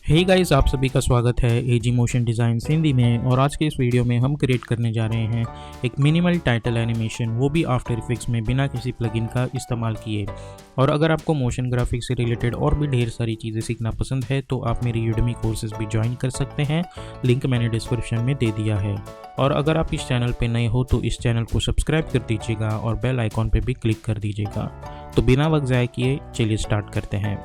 Hey guys, आप सभी का स्वागत है एजी मोशन डिज़ाइन हिंदी में। और आज के इस वीडियो में हम क्रिएट करने जा रहे हैं एक मिनिमल टाइटल एनिमेशन, वो भी आफ्टर इफेक्ट्स में बिना किसी प्लगइन का इस्तेमाल किए। और अगर आपको मोशन ग्राफिक्स से रिलेटेड और भी ढेर सारी चीज़ें सीखना पसंद है तो आप मेरी यूडमी कोर्सेज भी ज्वाइन कर सकते हैं, लिंक मैंने डिस्क्रिप्शन में दे दिया है। और अगर आप इस चैनल पर नए हो तो इस चैनल को सब्सक्राइब कर दीजिएगा और बेल आइकॉन पर भी क्लिक कर दीजिएगा। तो बिना वक्त ज़ाय किए चलिए स्टार्ट करते हैं।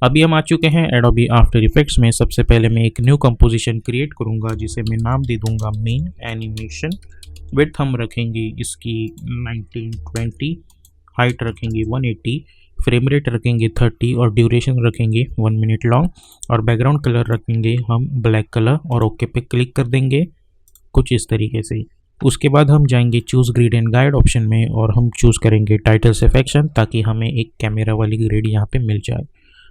अभी हम आ चुके हैं एडोबी आफ्टर इफेक्ट्स में। सबसे पहले मैं एक न्यू कंपोजिशन क्रिएट करूंगा जिसे मैं नाम दे दूंगा मेन एनिमेशन। विड्थ हम रखेंगे इसकी 1920, हाइट रखेंगे 180, फ्रेम रेट रखेंगे 30 और ड्यूरेशन रखेंगे 1 मिनट लॉन्ग। और बैकग्राउंड कलर रखेंगे हम ब्लैक कलर और ओके पे क्लिक कर देंगे कुछ इस तरीके से। उसके बाद हम जाएंगे choose grid and guide option में और हम चूज़ करेंगे टाइटल सेक्शन ताकि हमें एक कैमरा वाली ग्रिड यहाँ पे मिल जाए।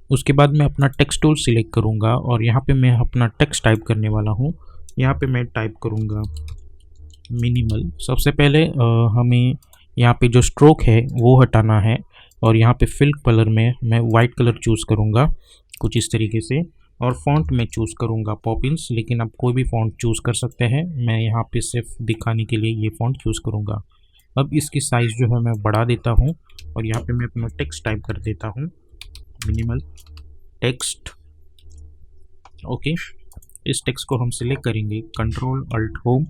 उसके बाद मैं अपना टेक्स्ट टूल सिलेक्ट करूँगा और यहाँ पे मैं अपना टेक्स्ट टाइप करने वाला हूँ। यहाँ पे मैं टाइप करूँगा मिनिमल। सबसे पहले हमें यहाँ पे जो स्ट्रोक है वो हटाना है और यहाँ पे फिल कलर में मैं वाइट कलर चूज़ करूँगा कुछ इस तरीके से। और फॉन्ट में चूज़ करूँगा पॉपिंस, लेकिन आप कोई भी फॉन्ट चूज़ कर सकते हैं। मैं यहाँ पे सिर्फ दिखाने के लिए ये फॉन्ट चूज़ करूँगा। अब इसकी साइज़ जो है मैं बढ़ा देता हूँ और यहाँ पे मैं अपना टेक्स्ट टाइप कर देता हूँ, मिनिमल टेक्स्ट। ओके, इस टेक्स्ट को हम सिलेक्ट करेंगे, control alt home,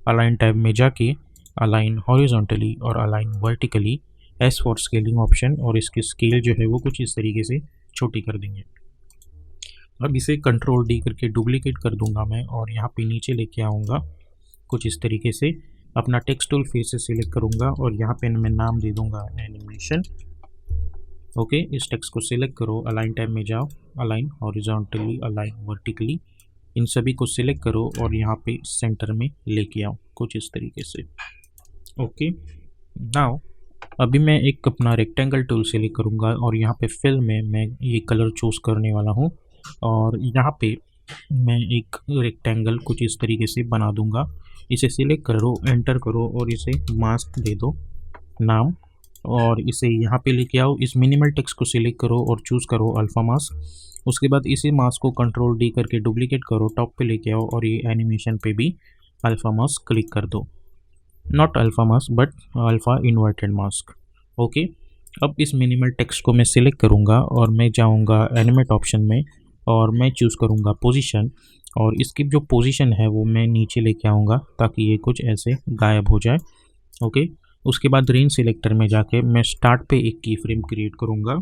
align tab में जाके अलाइन हॉरिजॉन्टली और align vertically, S for scaling option, और इसकी स्केल जो है वो कुछ इस तरीके से छोटी कर देंगे। अब इसे कंट्रोल डी करके डुप्लीकेट कर दूंगा मैं और यहाँ पे नीचे लेके आऊँगा कुछ इस तरीके से। अपना टेक्स्ट टूल फिर से सिलेक्ट करूँगा और यहाँ पे मैं नाम दे दूँगा एनिमेशन। ओके, इस टेक्स्ट को सिलेक्ट करो, अलाइन टैब में जाओ, अलाइन हॉरिजॉन्टली, अलाइन वर्टिकली, इन सभी को सिलेक्ट करो और यहाँ पे सेंटर में लेके आओ कुछ इस तरीके से। ओके, नाउ अभी मैं एक अपना रेक्टेंगल टूल सिलेक्ट करूँगा और यहाँ पे फिल में मैं ये कलर चूज़ करने वाला हूँ और यहाँ पे मैं एक रेक्टेंगल कुछ इस तरीके से बना दूँगा। इसे सिलेक्ट करो, एंटर करो और इसे मास्क दे दो नाम और इसे यहाँ पे लेके आओ। इस मिनिमल टेक्स्ट को सिलेक्ट करो और चूज़ करो अल्फ़ा मास्क। उसके बाद इसी मास्क को कंट्रोल डी करके डुप्लीकेट करो, टॉप पे लेके आओ और ये एनिमेशन पे भी अल्फ़ा मास्क क्लिक कर दो। Not alpha mask but alpha inverted mask. Okay, अब इस मिनिमल टेक्स्ट को मैं सिलेक्ट करूँगा और मैं जाऊँगा एनिमेट ऑप्शन में और मैं चूज़ करूँगा पोजीशन और इसकी जो पोजीशन है वो मैं नीचे लेके आऊँगा ताकि ये कुछ ऐसे गायब हो जाए। ओके, उसके बाद रेंज सिलेक्टर में जाके मैं स्टार्ट पे एक की फ्रेम क्रिएट करूँगा।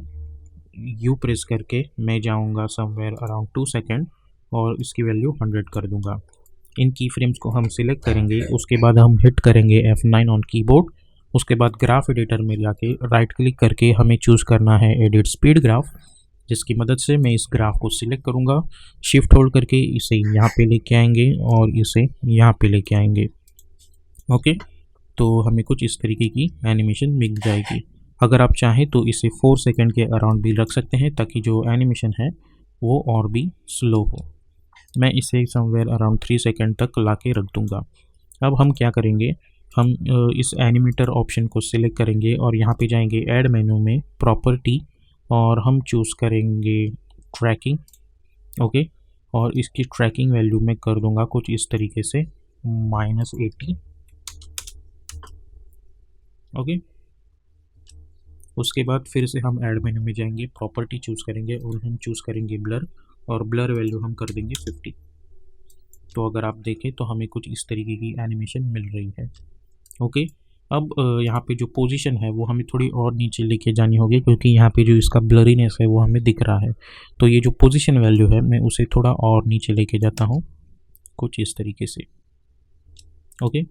यू प्रेस करके मैं जाऊँगा समवेयर अराउंड 2 सेकेंड और इसकी वैल्यू 100 कर दूँगा। इन की फ्रेम्स को हम सिलेक्ट करेंगे, उसके बाद हम हिट करेंगे F9 ऑन कीबोर्ड। उसके बाद ग्राफ एडिटर में जाके राइट क्लिक करके हमें चूज़ करना है एडिट स्पीड ग्राफ, जिसकी मदद से मैं इस ग्राफ को सिलेक्ट करूँगा। शिफ्ट होल्ड करके इसे यहाँ पे लेके आएंगे और इसे यहाँ पे लेके आएंगे। ओके, तो हमें कुछ इस तरीके की एनिमेशन मिल जाएगी। अगर आप चाहें तो इसे 4 सेकंड के अराउंड भी रख सकते हैं ताकि जो एनिमेशन है वो और भी स्लो हो। मैं इसे समवेयर अराउंड 3 सेकंड तक ला के रख दूँगा। अब हम क्या करेंगे, हम इस एनिमेटर ऑप्शन को सिलेक्ट करेंगे और यहाँ पे जाएंगे ऐड मेन्यू में प्रॉपर्टी और हम चूज़ करेंगे ट्रैकिंग। ओके, और इसकी ट्रैकिंग वैल्यू मैं कर दूँगा कुछ इस तरीके से -80। ओके, उसके बाद फिर से हम ऐड मेन्यू में जाएंगे, प्रॉपर्टी चूज़ करेंगे और हम चूज़ करेंगे ब्लर और ब्लर वैल्यू हम कर देंगे 50। तो अगर आप देखें तो हमें कुछ इस तरीके की एनिमेशन मिल रही है। ओके, अब यहाँ पे जो पोजीशन है वो हमें थोड़ी और नीचे लेके जानी होगी क्योंकि यहाँ पे जो इसका ब्लरीनेस है वो हमें दिख रहा है। तो ये जो पोजीशन वैल्यू है मैं उसे थोड़ा और नीचे लेके जाता हूँ कुछ इस तरीके से। ओके,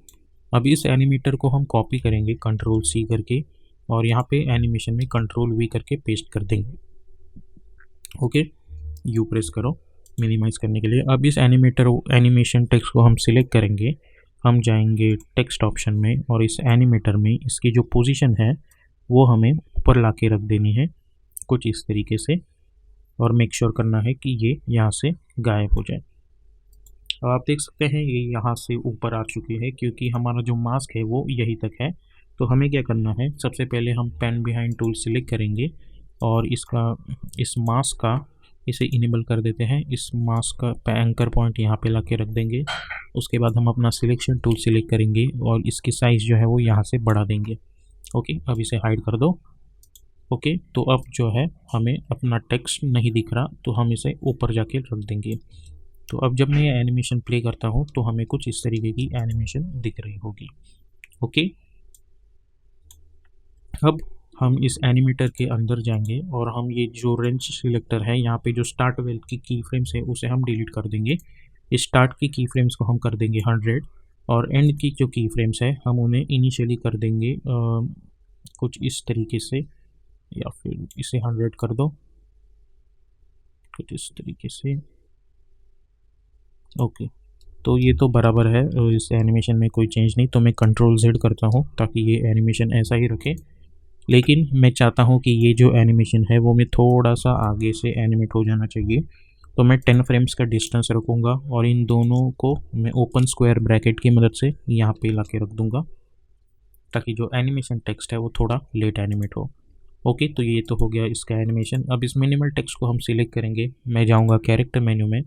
अब इस एनिमेटर को हम कॉपी करेंगे कंट्रोल C करके और यहाँ पे एनिमेशन में कंट्रोल V करके पेस्ट कर देंगे। ओके, यू प्रेस करो मिनिमाइज करने के लिए। अब इस एनिमेशन टेक्स्ट को हम सिलेक्ट करेंगे, हम जाएंगे टेक्स्ट ऑप्शन में और इस एनिमेटर में इसकी जो पोजीशन है वो हमें ऊपर ला के रख देनी है कुछ इस तरीके से और मेक श्योर करना है कि ये यहाँ से गायब हो जाए। अब आप देख सकते हैं ये यहाँ से ऊपर आ चुकी है क्योंकि हमारा जो मास्क है वो यहीं तक है। तो हमें क्या करना है, सबसे पहले हम पेन बिहाइंड टूल सिलेक्ट करेंगे और इस मास्क का इसे इनेबल कर देते हैं। इस मास्क का एंकर पॉइंट यहाँ पे ला के रख देंगे। उसके बाद हम अपना सिलेक्शन टूल सिलेक्ट करेंगे और इसकी साइज़ जो है वो यहाँ से बढ़ा देंगे। ओके, अब इसे हाइड कर दो। ओके, तो अब जो है हमें अपना टेक्स्ट नहीं दिख रहा, तो हम इसे ऊपर जाके रख देंगे। तो अब जब मैं ये एनिमेशन प्ले करता हूँ तो हमें कुछ इस तरीके की एनिमेशन दिख रही होगी। ओके, अब हम इस एनिमेटर के अंदर जाएंगे और हम ये जो रेंज सिलेक्टर है यहाँ पे जो स्टार्ट वेल की फ्रेम्स है उसे हम डिलीट कर देंगे। इस स्टार्ट की फ्रेम्स को हम कर देंगे 100 और एंड की जो की फ्रेम्स है हम उन्हें इनिशियली कर देंगे कुछ इस तरीके से, या फिर इसे 100 कर दो कुछ इस तरीके से। ओके, तो ये तो बराबर है, इस एनिमेशन में कोई चेंज नहीं, तो मैं कंट्रोल Z करता हूँ ताकि ये एनिमेशन ऐसा ही रखे। लेकिन मैं चाहता हूँ कि ये जो एनिमेशन है वो मैं थोड़ा सा आगे से एनिमेट हो जाना चाहिए, तो मैं 10 फ्रेम्स का डिस्टेंस रखूँगा और इन दोनों को मैं ओपन स्क्वायर ब्रैकेट की मदद से यहाँ पे ला के रख दूँगा ताकि जो एनिमेशन टेक्स्ट है वो थोड़ा लेट एनिमेट हो। ओके, तो ये तो हो गया इसका एनिमेशन। अब इस मिनिमल टेक्स्ट को हम सिलेक्ट करेंगे। मैं जाऊँगा कैरेक्टर मेन्यू में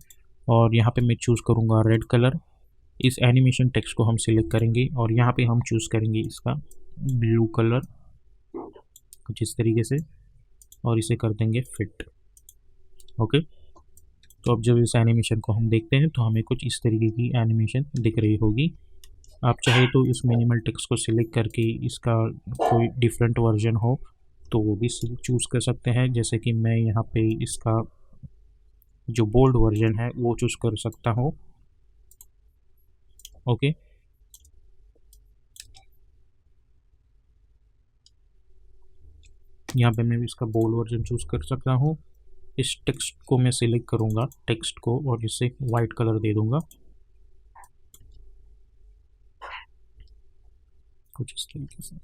और यहाँ पे मैं चूज़ करूँगा रेड कलर। इस एनिमेशन टेक्स्ट को हम सिलेक्ट करेंगे और यहाँ पे हम चूज़ करेंगे इसका ब्लू कलर कुछ इस तरीके से और इसे कर देंगे फिट। ओके, तो अब जब इस एनिमेशन को हम देखते हैं तो हमें कुछ इस तरीके की एनिमेशन दिख रही होगी। आप चाहे तो इस मिनिमल टेक्स्ट को सिलेक्ट करके इसका कोई डिफरेंट वर्जन हो तो वो भी चूज़ कर सकते हैं, जैसे कि मैं यहाँ पे इसका जो बोल्ड वर्जन है वो चूज़ कर सकता हूँ। ओके, यहाँ पे मैं भी इसका बोल्ड वर्जन चूज़ कर सकता हूँ। इस टेक्स्ट को मैं सिलेक्ट करूँगा टेक्स्ट को और इसे वाइट कलर दे दूँगा कुछ इस तरीके से।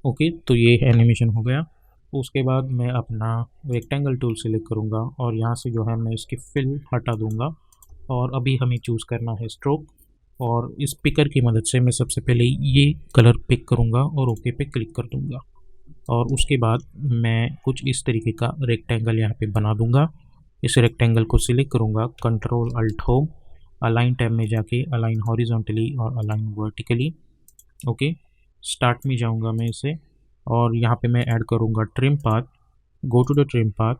ओके, तो ये एनिमेशन हो गया। उसके बाद मैं अपना रेक्टेंगल टूल सिलेक्ट करूँगा और यहाँ से जो है मैं इसकी फिल हटा दूँगा और अभी हमें चूज़ करना है स्ट्रोक और इस पिकर की मदद से मैं सबसे पहले ये कलर पिक करूँगा और ओके पे क्लिक कर दूँगा और उसके बाद मैं कुछ इस तरीके का रेक्टेंगल यहाँ पे बना दूँगा। इस रेक्टेंगल को सिलेक्ट करूँगा control alt home, align tab में जाके अलाइन हॉरिजॉन्टली और अलाइन वर्टिकली। ओके, स्टार्ट में जाऊँगा मैं इसे और यहाँ पे मैं ऐड करूँगा trim path. Go to the trim path,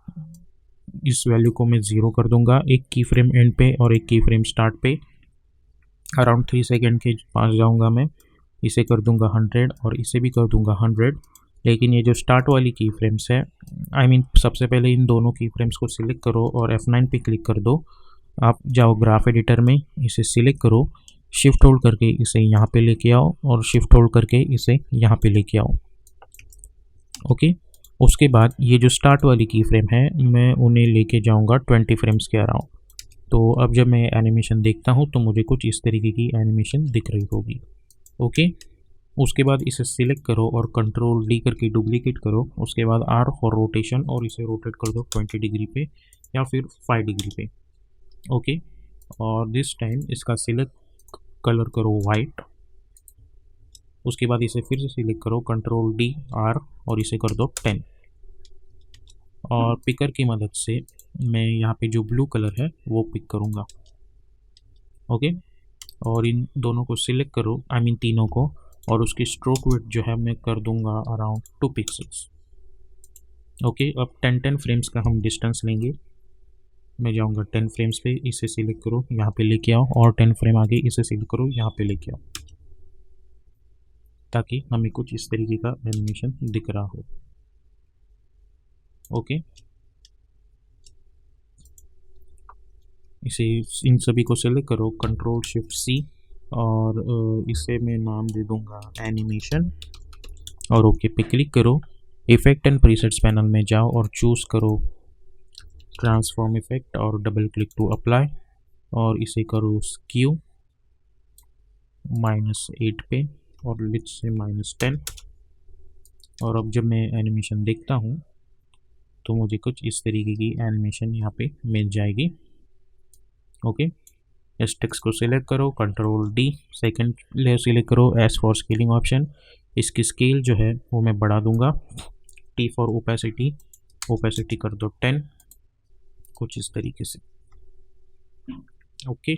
इस वैल्यू को मैं 0 कर दूँगा, एक की फ्रेम एंड पे और एक की फ्रेम स्टार्ट पे। अराउंड 3 सेकेंड के पास जाऊँगा मैं, इसे कर दूँगा 100 और इसे भी कर दूँगा 100। लेकिन ये जो स्टार्ट वाली की फ्रेम्स है, सबसे पहले इन दोनों की फ्रेम्स को सिलेक्ट करो और F9 पे क्लिक कर दो। आप जाओ ग्राफ एडिटर में, इसे सिलेक्ट करो, शिफ्ट होल्ड करके इसे यहाँ पे लेके आओ और शिफ्ट होल्ड करके इसे यहाँ पे लेके आओ। ओके, उसके बाद ये जो स्टार्ट वाली की फ्रेम है मैं उन्हें लेके जाऊँगा 20 फ्रेम्स के अराउंड। तो अब जब मैं एनिमेशन देखता हूँ तो मुझे कुछ इस तरीके की एनिमेशन दिख रही होगी। ओके, उसके बाद इसे सिलेक्ट करो और कंट्रोल D करके डुप्लीकेट करो। उसके बाद R फॉर रोटेशन और इसे रोटेट कर दो 20 डिग्री पे या फिर 5 डिग्री पे। ओके, और दिस टाइम इसका सिलेक्ट कलर करो वाइट। उसके बाद इसे फिर से सिलेक्ट करो कंट्रोल D R और इसे कर दो 10 और पिकर की मदद से मैं यहाँ पे जो ब्लू कलर है वो पिक करूँगा। ओके, और इन दोनों को सिलेक्ट करो, तीनों को, और उसकी स्ट्रोक विड्थ जो है मैं कर दूंगा अराउंड 2 पिक्सल्स। ओके, अब 10 फ्रेम्स का हम डिस्टेंस लेंगे। मैं जाऊंगा 10 फ्रेम्स पे, इसे सिलेक्ट करो यहाँ पे लेके आओ और 10 फ्रेम आगे इसे सिलेक्ट करो यहाँ पे लेके आओ ताकि हमें कुछ इस तरीके का एनिमेशन दिख रहा हो। ओके, इसे इन सभी को सिलेक्ट करो कंट्रोल शिफ्ट C और इसे मैं नाम दे दूंगा एनिमेशन और ओके पे क्लिक करो। इफेक्ट एंड प्रीसेट्स पैनल में जाओ और चूज़ करो ट्रांसफॉर्म इफेक्ट और डबल क्लिक टू अप्लाई और इसे करो स्क्यू -8 पे और लिट्स से -10। और अब जब मैं एनिमेशन देखता हूँ तो मुझे कुछ इस तरीके की एनिमेशन यहाँ पे मिल जाएगी। ओके, इस टेक्स्ट को सिलेक्ट करो, control D, second layer select करो, एस फॉर स्केलिंग ऑप्शन। इसकी स्केल जो है वो मैं बढ़ा दूंगा, टी फॉर ओपेसिटी, ओपेसिटी कर दो 10, कुछ इस तरीके से। ओके,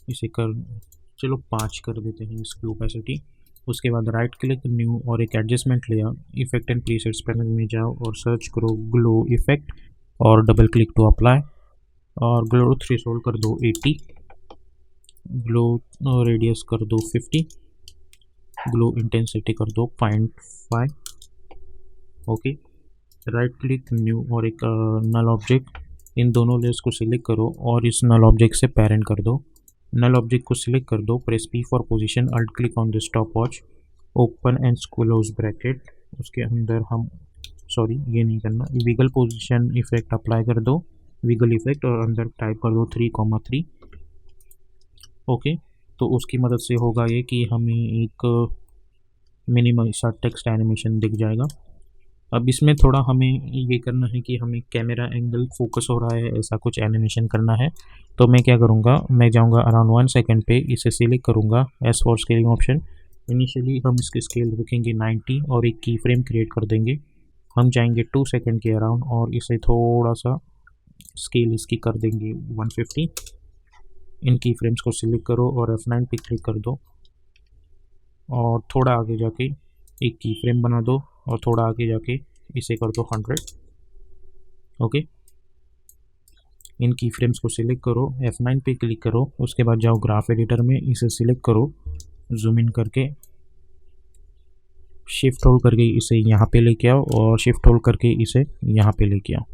इसे कर चलो 5 कर देते हैं इसकी ओपेसिटी। उसके बाद राइट क्लिक न्यू और एक एडजस्टमेंट लिया, इफेक्ट एंड प्रीसेट्स पैनल में जाओ और सर्च करो ग्लो इफेक्ट और डबल क्लिक टू अप्लाई, और ग्लो थ्रेशोल्ड कर दो 80, ग्लो रेडियस कर दो 50, ग्लो इंटेंसिटी कर दो 0.5। ओके, राइट क्लिक न्यू और एक नल ऑब्जेक्ट, इन दोनों लेयर्स को सिलेक्ट करो और इस नल ऑब्जेक्ट से पेरेंट कर दो। नल ऑब्जेक्ट को सिलेक्ट कर दो, press P for position, alt click on the stopwatch, open and close bracket. उसके अंदर हम ये नहीं करना, विगल पोजीशन इफेक्ट अप्लाई कर दो, विगल इफेक्ट, और अंदर टाइप कर दो 3,3। ओके, तो उसकी मदद से होगा ये कि हमें एक मिनिमल सा टेक्स्ट एनिमेशन दिख जाएगा। अब इसमें थोड़ा हमें ये करना है कि हमें कैमरा एंगल फोकस हो रहा है, ऐसा कुछ एनिमेशन करना है। तो मैं क्या करूँगा, मैं जाऊँगा अराउंड 1 सेकेंड पे, इसे सिलेक्ट करूँगा, S for scaling option. Initially हम इसकी स्केल रखेंगे 90 और एक की फ्रेम क्रिएट कर देंगे। हम जाएंगे 2 सेकेंड के अराउंड और इसे थोड़ा सा स्केल इसकी कर देंगे 150। इन की फ्रेम्स को सिलेक्ट करो और F9 पे क्लिक कर दो और थोड़ा आगे जाके एक की फ्रेम बना दो और थोड़ा आगे जाके इसे कर दो 100। ओके, इन की फ्रेम्स को सिलेक्ट करो, F9 पे क्लिक करो, उसके बाद जाओ ग्राफ एडिटर में, इसे सिलेक्ट करो, जूम इन करके शिफ्ट होल्ड करके इसे यहाँ पे लेके आओ और शिफ्ट होल्ड करके इसे यहाँ पे लेके आओ।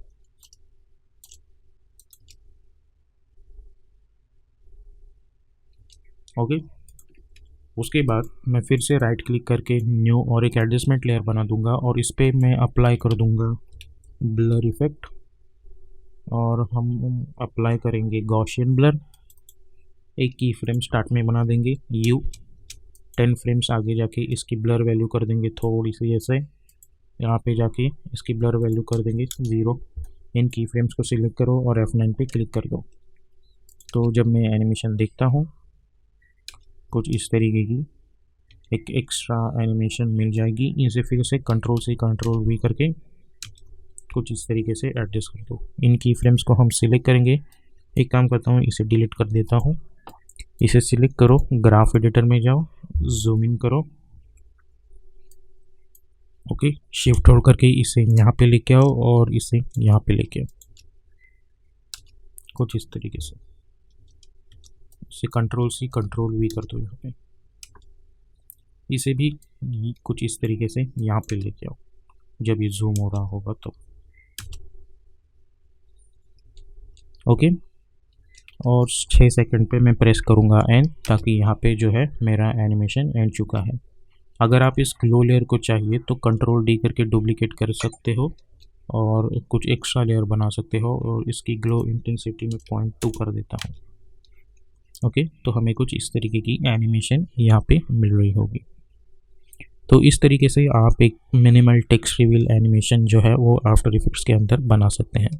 ओके, उसके बाद मैं फिर से राइट क्लिक करके न्यू और एक एडजस्टमेंट लेयर बना दूंगा और इस पर मैं अप्लाई कर दूंगा ब्लर इफेक्ट और हम अप्लाई करेंगे गॉसियन ब्लर। एक की फ्रेम स्टार्ट में बना देंगे U, 10 फ्रेम्स आगे जाके इसकी ब्लर वैल्यू कर देंगे थोड़ी सी ऐसे, यहाँ पे जाके इसकी ब्लर वैल्यू कर देंगे 0। इन की फ्रेम्स को सिलेक्ट करो और F9 पे क्लिक कर दो। तो जब मैं एनिमेशन देखता हूँ कुछ इस तरीके की एक एक्स्ट्रा एनिमेशन मिल जाएगी। इसे फिर से कंट्रोल V करके कुछ इस तरीके से एडजस्ट कर दो। इन की फ्रेम्स को हम सिलेक्ट करेंगे, एक काम करता हूँ इसे डिलीट कर देता हूँ। इसे सिलेक्ट करो, ग्राफ एडिटर में जाओ, जूम इन करो, ओके, शिफ्ट होल्ड करके इसे यहाँ पे लेके आओ और इसे यहाँ पे लेके आओ, कुछ इस तरीके से। इसे कंट्रोल V कर दो यहाँ पे, इसे भी कुछ इस तरीके से यहाँ पे लेके आओ जब ये जूम हो रहा होगा तो। ओके, और 6 सेकंड पे मैं प्रेस करूँगा एंड, ताकि यहाँ पे जो है मेरा एनिमेशन एंड चुका है। अगर आप इस ग्लो लेयर को चाहिए तो कंट्रोल D करके डुप्लीकेट कर सकते हो और कुछ एक्स्ट्रा लेयर बना सकते हो, और इसकी ग्लो इंटेंसिटी में 0.2 कर देता हूँ। ओके, तो हमें कुछ इस तरीके की एनिमेशन यहाँ पे मिल रही होगी। तो इस तरीके से आप एक मिनिमल टेक्स्ट रिवील एनिमेशन जो है वो आफ्टर इफेक्ट्स के अंदर बना सकते हैं।